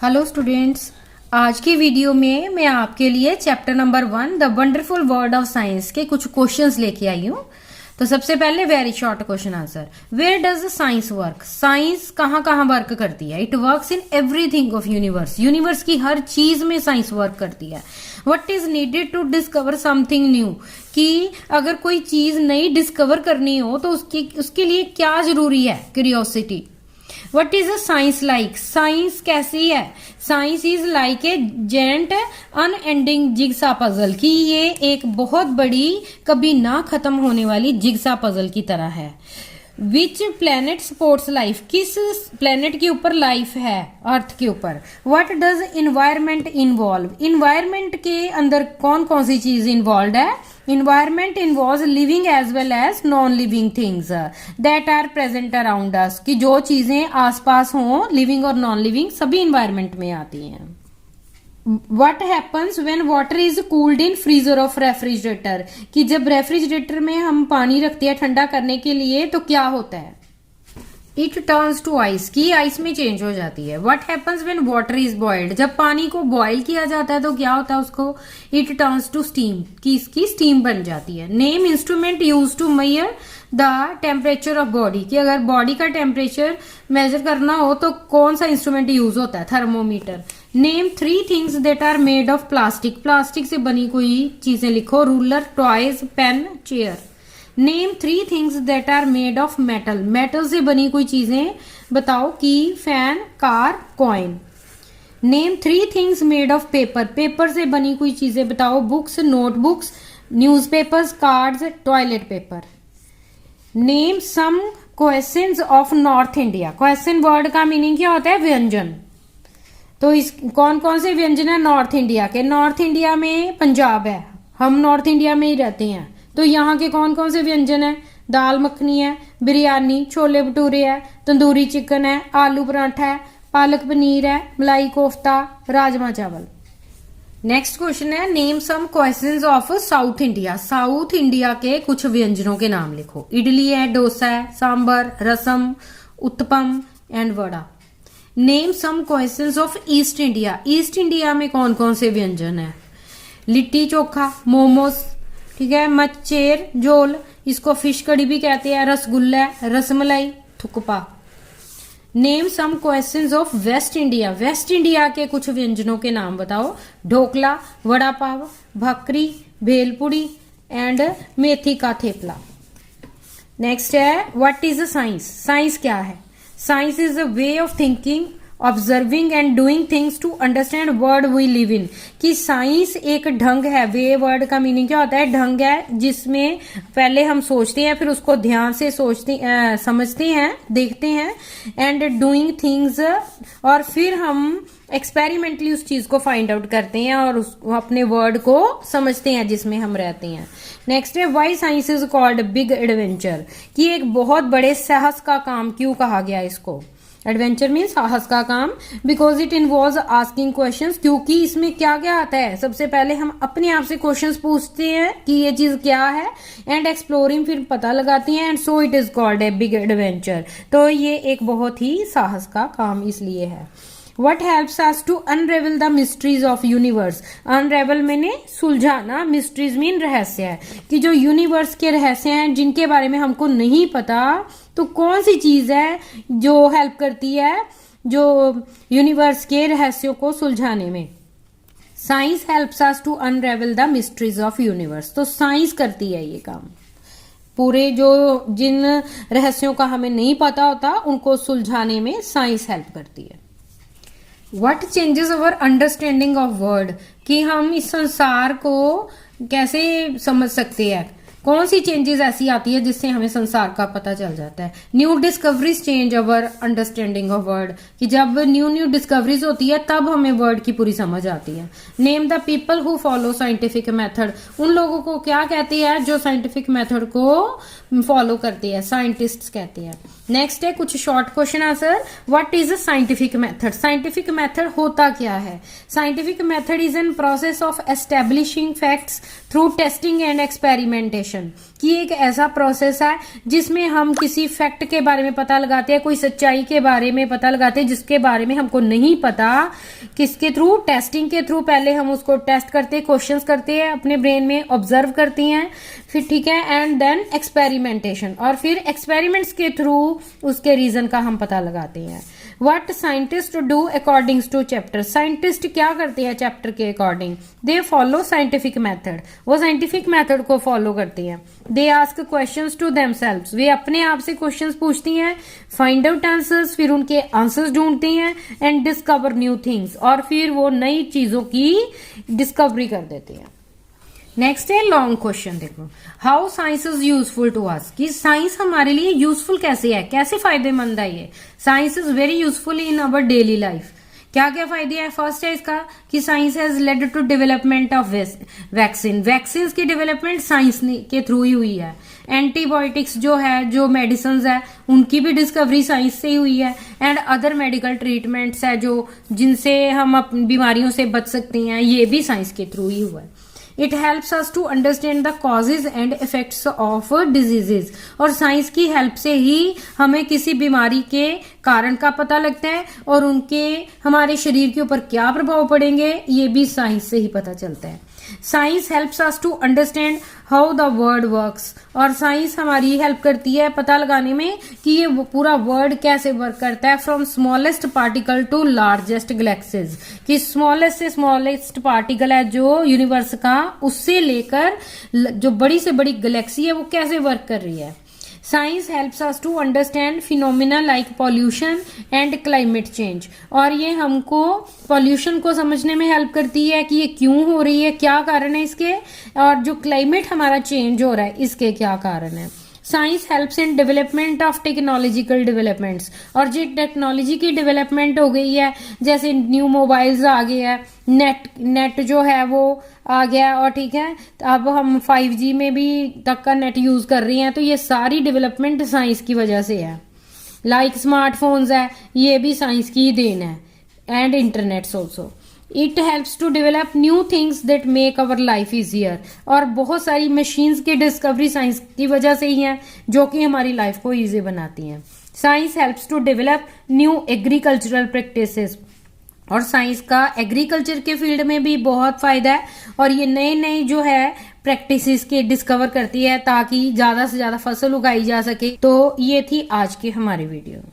Hello students, आज की video में मैं आपके लिए chapter number 1 the wonderful world of science के कुछ क्वेश्चंस लेके आई हूँ। तो सबसे पहले very short question answer. Where does science work? Science कहाँ कहाँ वर्क करती है? It works in everything of universe. Universe की हर चीज में साइंस वर्क करती है। What is needed to discover something new? कि अगर कोई चीज नई डिस्कवर करनी हो तो उसके लिए क्या जरूरी है? Curiosity. What is a science like? Science कैसी है? Science is like a giant unending jigsaw puzzle, कि ये एक बहुत बड़ी कभी ना खत्म होने वाली जिग्सा पजल की तरह है। Which planet supports life? किस प्लेनेट के ऊपर लाइफ है? अर्थ के ऊपर। What does environment involve? Environment के अंदर कौन कौन सी चीज इन्वॉल्व है? Environment involve living as well as non living things that are present around us, कि जो चीजें आसपास हों, लिविंग और नॉन लिविंग, सभी इन्वायरमेंट में आती हैं। What happens when water is cooled in freezer of refrigerator? कि जब रेफ्रिजरेटर में हम पानी रखते हैं ठंडा करने के लिए तो क्या होता है? It turns to ice, की आइस में चेंज हो जाती है। What happens when water is boiled? जब पानी को बॉयल किया जाता है तो क्या होता है उसको? It turns to steam, की इसकी स्टीम बन जाती है। Name instrument used to measure the temperature of body, कि अगर बॉडी का टेम्परेचर मेजर करना हो तो कौन सा इंस्ट्रूमेंट यूज होता है? Thermometer. Name 3 things that are made of plastic, plastic से बनी कोई चीजें लिखो। Ruler, toys, pen, chair. Name 3 things that are made of metal, metal से बनी कोई चीजें बताओ। Key, fan, car, coin. Name 3 things made of paper, paper से बनी कोई चीजें बताओ। Books, notebooks, newspapers, cards, toilet paper. Name some questions of north India. Question word का मीनिंग क्या होता है? व्यंजन। तो इस कौन कौन से व्यंजन है नॉर्थ इंडिया के? नॉर्थ इंडिया में पंजाब है, हम नॉर्थ इंडिया में ही रहते हैं, तो यहाँ के कौन कौन से व्यंजन है? दाल मखनी है, बिरयानी, छोले भटूरे है, तंदूरी चिकन है, आलू पराठा है, पालक पनीर है, मलाई कोफ्ता, राजमा चावल। नेक्स्ट क्वेश्चन है name some questions of south India. South India के कुछ व्यंजनों के नाम लिखो। इडली है, डोसा है, sambar, rasam, uttapam and vada. Name some questions of east India. East India में कौन कौन से व्यंजन है? लिट्टी चोखा, मोमोस, ठीक है, मच्छेर झोल, इसको फिश कड़ी भी कहते हैं, rasgulla, rasmalai, thukpa. Name some questions of west India. West India के कुछ व्यंजनों के नाम बताओ। ढोकला, वड़ा पाव, भाकरी, भेलपुड़ी एंड मेथी का थेपला। नेक्स्ट है what is a science? Science क्या है? Science is a way of thinking, observing and doing things to understand world we live in. कि साइंस एक ढंग है। वे वर्ड का मीनिंग क्या होता है? ढंग है, जिसमें पहले हम सोचते हैं, फिर उसको ध्यान से समझते हैं, देखते हैं, एंड डूइंग थिंग्स, और फिर हम एक्सपेरिमेंटली उस चीज को फाइंड आउट करते हैं और अपने वर्ड को समझते हैं जिसमें हम रहते हैं। नेक्स्ट है why science is called big adventure, कि एक बहुत बड़े साहस का काम क्यों कहा गया इसको? एडवेंचर मीन साहस का काम। Because it involve asking questions, क्योंकि इसमें क्या क्या आता है? सबसे पहले हम अपने आप से क्वेश्चंस पूछते हैं कि ये चीज क्या है, एंड एक्सप्लोरिंग, फिर पता लगाती हैं, and so it is called a big adventure. तो ये एक बहुत ही साहस का काम इसलिए है। What helps us to unravel the mysteries of universe? Unravel मैंने सुलझाना, mysteries मीन रहस्य है, कि जो यूनिवर्स के रहस्य हैं जिनके बारे में हमको नहीं पता, तो कौन सी चीज है जो हेल्प करती है जो यूनिवर्स के रहस्यों को सुलझाने में? Science helps us to unravel the mysteries of universe. तो साइंस करती है ये काम। पूरे जो जिन रहस्यों का हमें नहीं पता होता उनको सुलझाने में साइंस हेल्प करती है। What changes our understanding of world? कि हम इस संसार को कैसे समझ सकते हैं? कौन सी चेंजेस ऐसी आती है जिससे हमें संसार का पता चल जाता है? New discoveries change our understanding of word, कि जब न्यू डिस्कवरीज होती है तब हमें वर्ड की पूरी समझ आती है। Name the people who follow scientific method. उन लोगों को क्या कहते हैं जो साइंटिफिक मेथड को फॉलो करते हैं? साइंटिस्ट कहते हैं। नेक्स्ट है कुछ short question answer. What is a scientific method? Scientific method होता क्या है? Scientific method is an process of establishing facts through testing and experimentation, कि एक ऐसा प्रोसेस है जिसमें हम किसी फैक्ट के बारे में पता लगाते हैं, कोई सच्चाई के बारे में पता लगाते हैं जिसके बारे में हमको नहीं पता। किसके थ्रू? टेस्टिंग के थ्रू। पहले हम उसको टेस्ट करते हैं, क्वेश्चंस करते हैं, अपने ब्रेन में ऑब्जर्व करती हैं, फिर ठीक है, एंड देन एक्सपेरिमेंटेशन, और फिर एक्सपेरिमेंट्स के थ्रू उसके रीजन का हम पता लगाते हैं। What scientists do according to chapter? Scientist क्या करते हैं चैप्टर के according? They follow scientific method, वो साइंटिफिक मेथड को फॉलो करते हैं। They ask questions to themselves, वे अपने आप से क्वेश्चंस पूछती हैं, फाइंड आउट आंसर्स, फिर उनके आंसर्स ढूंढती हैं, एंड डिस्कवर न्यू थिंग्स, और फिर वो नई चीजों की डिस्कवरी कर देते हैं। नेक्स्ट है लॉन्ग क्वेश्चन, देखो, how science is useful to us, कि साइंस हमारे लिए यूजफुल कैसे है, कैसे फायदेमंद है ये। Science is very useful in our daily life. क्या क्या फायदे हैं? फर्स्ट है इसका कि science has led to development of vaccine, vaccine की डेवलपमेंट साइंस के थ्रू ही हुई है। एंटीबायोटिक्स जो है, जो मेडिसिन है, उनकी भी डिस्कवरी साइंस से ही हुई है। एंड अदर मेडिकल ट्रीटमेंट्स है जो जिनसे हम अपनी बीमारियों से बच सकते हैं, ये भी साइंस के थ्रू ही हुआ है। It helps us to understand the causes and effects of diseases, और साइंस की हेल्प से ही हमें किसी बीमारी के कारण का पता लगता है, और उनके हमारे शरीर के ऊपर क्या प्रभाव पड़ेंगे ये भी साइंस से ही पता चलता है। Science helps us to understand how the world works, और साइंस हमारी हेल्प करती है पता लगाने में कि ये पूरा वर्ल्ड कैसे वर्क करता है। From smallest particle to largest galaxies, कि स्मॉलेस्ट से स्मॉलेस्ट पार्टिकल है जो यूनिवर्स का, उससे लेकर जो बड़ी से बड़ी गैलेक्सी है वो कैसे वर्क कर रही है। Science helps us to understand phenomena like pollution and climate change, और ये हमको पॉल्यूशन को समझने में हेल्प करती है कि ये क्यों हो रही है, क्या कारण है इसके, और जो क्लाइमेट हमारा चेंज हो रहा है इसके क्या कारण है। Science helps in development of technological developments, और जो टेक्नोलॉजी की डेवलपमेंट हो गई है, जैसे न्यू मोबाइल्स आ गए हैं, नेट जो है वो आ गया, और ठीक है, अब हम 5G में भी तक का नेट यूज कर रही हैं, तो ये सारी डेवलपमेंट साइंस की वजह से है। लाइक स्मार्टफोन्स है, ये भी साइंस की ही देन है, and internets also. It helps to develop new things that make our life easier, और बहुत सारी मशीन्स की डिस्कवरी साइंस की वजह से ही है जो कि हमारी लाइफ को इजी बनाती हैं। Science helps to develop new agricultural practices, और साइंस का एग्रीकल्चर के फील्ड में भी बहुत फायदा है, और ये नए नए जो है प्रैक्टिसेस के डिस्कवर करती है ताकि ज्यादा से ज्यादा फसल उगाई जा सके। तो ये थी आज की हमारी वीडियो।